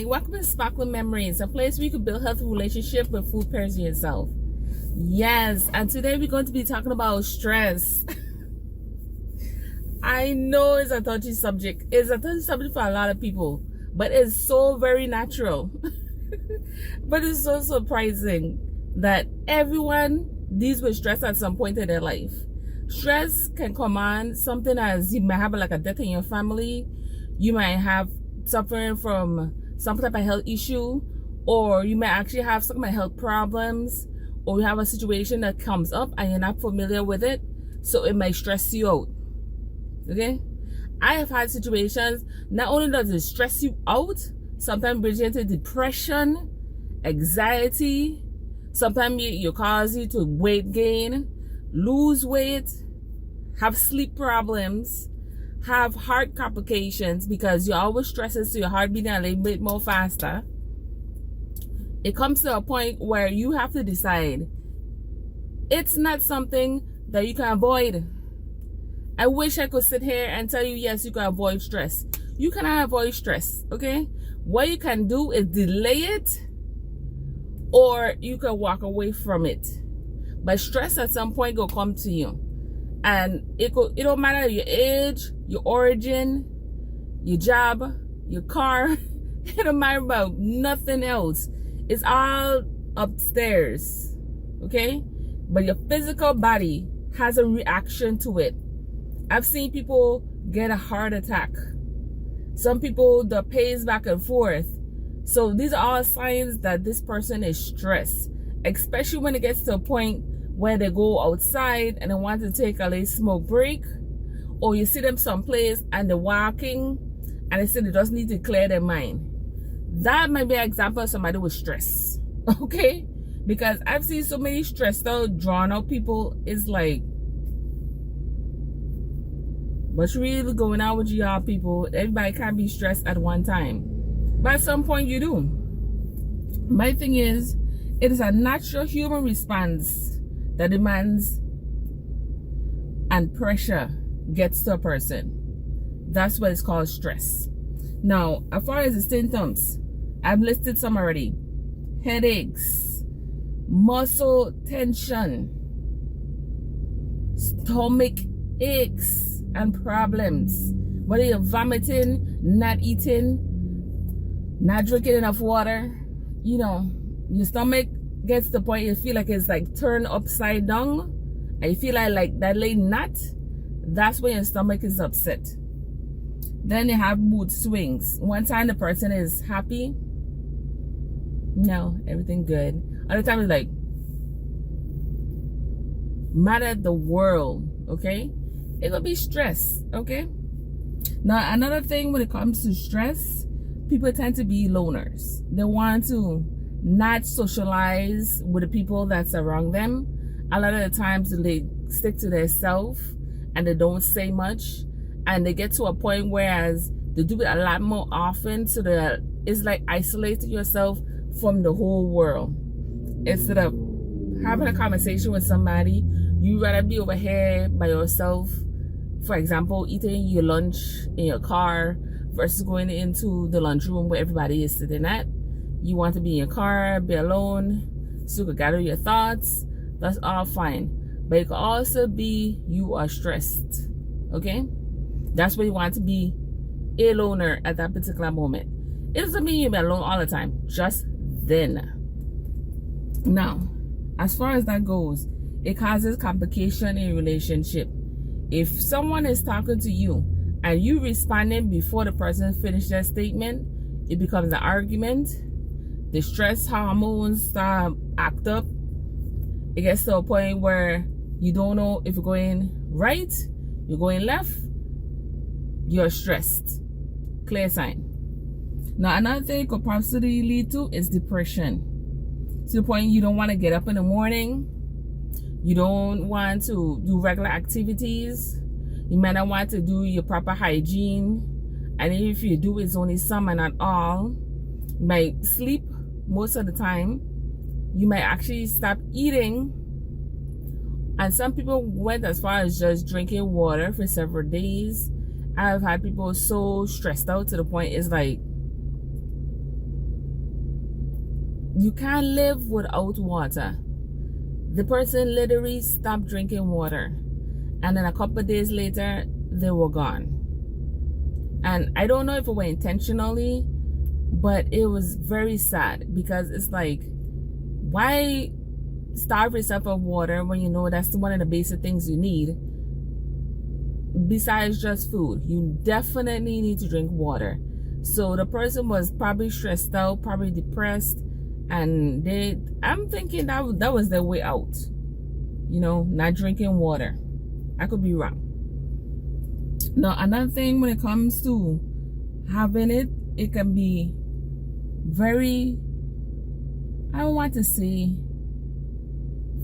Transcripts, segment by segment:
Hi, welcome to Sparkling Memories, a place where you can build healthy relationships with food pairs and yourself. Yes, and today we're going to be talking about stress. I know it's a touchy subject. It's a touchy subject for a lot of people, but it's so very natural. But it's so surprising that everyone deals with stress at some point in their life. Stress can command something as you might have like a death in your family. You might have suffering from some type of health issue, or you might actually have some health problems, or you have a situation that comes up and you're not familiar with it, so it might stress you out. Okay, I have had situations, not only does it stress you out, sometimes bridge into depression, anxiety, sometimes you cause you to weight gain, lose weight, have sleep problems, have heart complications because you're always stressing, so your heart beating a little bit more faster. It comes to a point where you have to decide it's not something that you can avoid. I wish I could sit here and tell you, yes, you can avoid stress. You cannot avoid stress, okay? What you can do is delay it, or you can walk away from it. But stress at some point will come to you. And it don't matter your age, your origin, your job, your car. It don't matter about nothing else. It's all upstairs, okay? But your physical body has a reaction to it. I've seen people get a heart attack. Some people, the pace back and forth. So these are all signs that this person is stressed, especially when it gets to a point where they go outside and they want to take a little smoke break, or you see them someplace and they're walking and they say they just need to clear their mind. That might be an example of somebody with stress, okay? Because I've seen so many stressed out, drawn out people. It's like, what's really going on with y'all people? Everybody can't be stressed at one time, but at some point you do. My thing is, it is a natural human response that demands and pressure gets to a person. That's what it's called stress. Now, as far as the symptoms, I've listed some already. Headaches, muscle tension, stomach aches and problems. Whether you're vomiting, not eating, not drinking enough water, you know, your stomach gets to the point you feel like it's like turned upside down, and you feel like that lay knot. That's when your stomach is upset. Then you have mood swings. One time the person is happy, no, everything good. Other time it's like mad at the world, okay? It will be stress, okay? Now, another thing when it comes to stress, people tend to be loners. They want to not socialize with the people that's around them. A lot of the times they stick to their self and they don't say much, and they get to a point whereas they do it a lot more often, so that it's like isolating yourself from the whole world. Instead of having a conversation with somebody, you rather be over here by yourself, for example, eating your lunch in your car versus going into the lunchroom where everybody is sitting at. You want to be in your car, be alone, so you can gather your thoughts. That's all fine. But it could also be you are stressed, okay? That's where you want to be a loner at that particular moment. It doesn't mean you'll be alone all the time, just then. Now, as far as that goes, it causes complication in a relationship. If someone is talking to you and you responding before the person finished their statement, it becomes an argument. The stress hormones start act up. It gets to a point where you don't know if you're going right, you're going left, you're stressed. Clear sign. Now, another thing it could possibly lead to is depression. To the point you don't want to get up in the morning. You don't want to do regular activities. You might not want to do your proper hygiene. And if you do, it's only some and not all. You might sleep most of the time. You might actually stop eating. And some people went as far as just drinking water for several days. I've had people so stressed out to the point it's like You can't live without water. The person literally stopped drinking water, and then a couple of days later they were gone. And I don't know if it were intentionally, but it was very sad, because it's like, why starve yourself of water when you know that's one of the basic things you need besides just food? You definitely need to drink water. So the person was probably stressed out, probably depressed, and I'm thinking that was their way out, not drinking water. I could be wrong. Now, another thing, when it comes to having it can be very, I don't want to say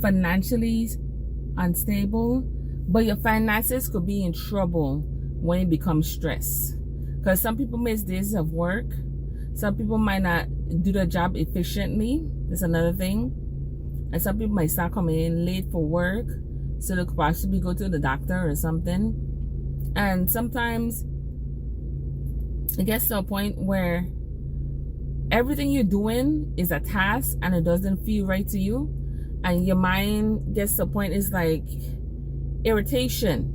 financially unstable, but your finances could be in trouble when it becomes stress. Because some people miss days of work. Some people might not do the job efficiently. That's another thing. And some people might start coming in late for work, so they could possibly go to the doctor or something. And sometimes it gets to a point where everything you're doing is a task and it doesn't feel right to you. And your mind gets to a point, it's like irritation.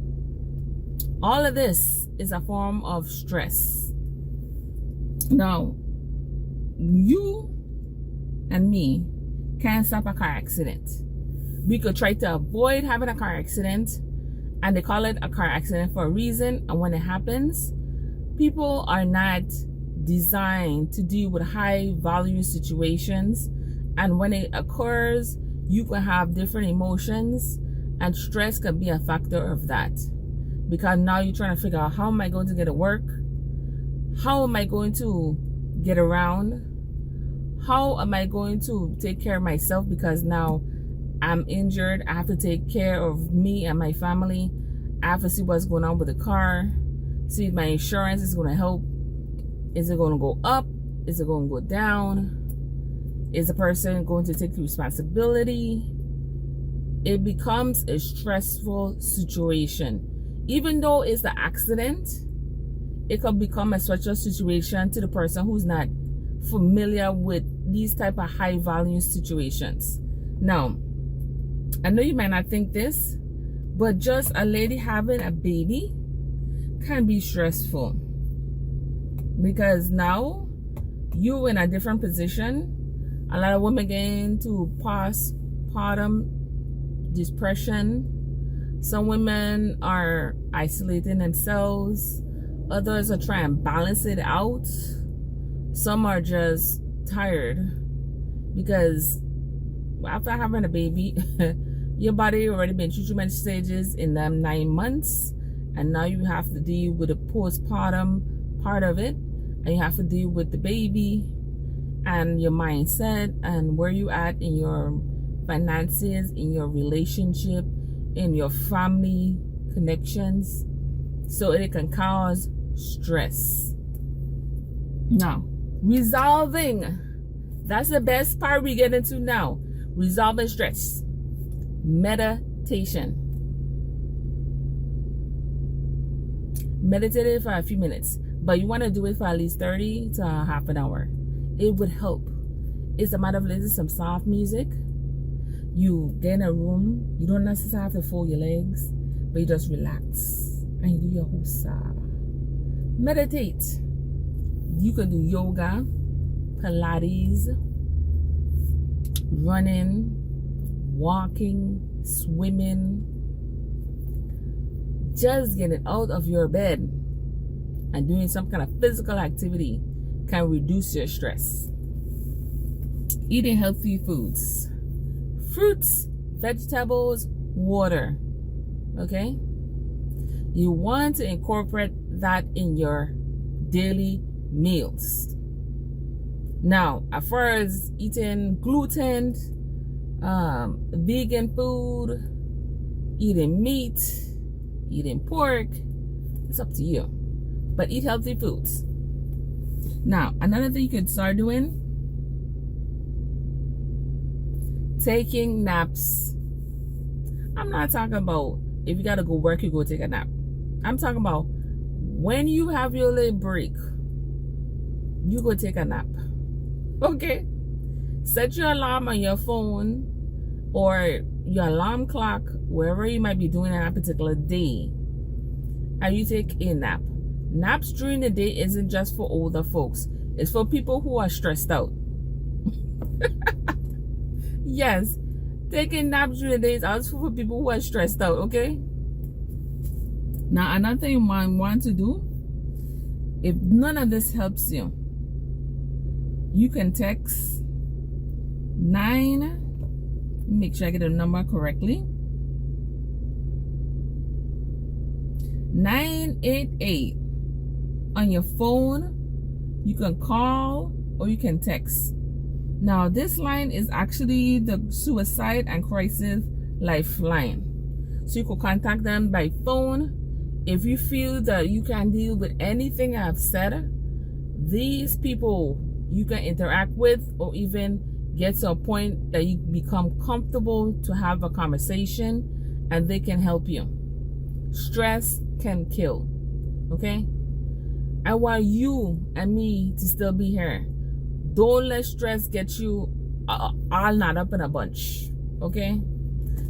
All of this is a form of stress. Now, you and me can't stop a car accident. We could try to avoid having a car accident, and they call it a car accident for a reason. And when it happens, people are not designed to deal with high value situations. And when it occurs, you can have different emotions, and stress can be a factor of that. Because now you're trying to figure out, how am I going to get to work? How am I going to get around? How am I going to take care of myself? Because now I'm injured. I have to take care of me and my family. I have to see what's going on with the car. See if my insurance is going to help. Is it going to go up? Is it going to go down? Is the person going to take the responsibility? It becomes a stressful situation. Even though it's the accident, it could become a stressful situation to the person who's not familiar with these type of high value situations. Now, I know you might not think this, but just a lady having a baby can be stressful, because now you're in a different position. A lot of women get into postpartum depression. Some women are isolating themselves. Others are trying to balance it out. Some are just tired, because after having a baby, your body already been through too many stages in them 9 months, and now you have to deal with the postpartum part of it, and you have to deal with the baby and your mindset and where you at in your finances, in your relationship, in your family connections. So it can cause stress. Now, resolving. That's the best part we get into now. Resolving stress. Meditation. Meditate for a few minutes, but you want to do it for at least 30 to half an hour. It would help. It's a matter of listening to some soft music. You get in a room. You don't necessarily have to fold your legs, but you just relax and you do your husa. Meditate. You can do yoga, Pilates, running, walking, swimming. Just getting out of your bed and doing some kind of physical activity can reduce your stress. Eating healthy foods. Fruits, vegetables, water. Okay? You want to incorporate that in your daily meals. Now, as far as eating gluten, vegan food, eating meat, eating pork, it's up to you. But eat healthy foods. Now, another thing you can start doing, taking naps. I'm not talking about if you gotta go work, you go take a nap. I'm talking about when you have your little break, you go take a nap. Okay? Set your alarm on your phone or your alarm clock, wherever you might be doing on a particular day, and you take a nap. Naps during the day isn't just for older folks. It's for people who are stressed out. Yes, taking naps during the day is also for people who are stressed out, okay? Now, another thing you might want to do, if none of this helps you, you can text 9, make sure I get the number correctly, 988 on your phone. You can call or you can text. Now, this line is actually the Suicide and Crisis Lifeline. So you can contact them by phone. If you feel that you can deal with anything I've said, these people you can interact with, or even get to a point that you become comfortable to have a conversation and they can help you. Stress can kill, okay? I want you and me to still be here. Don't let stress get you all knot up in a bunch, okay?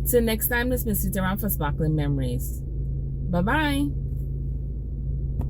Till next time, this is Miss Sitaram for Sparkling Memories. Bye-bye.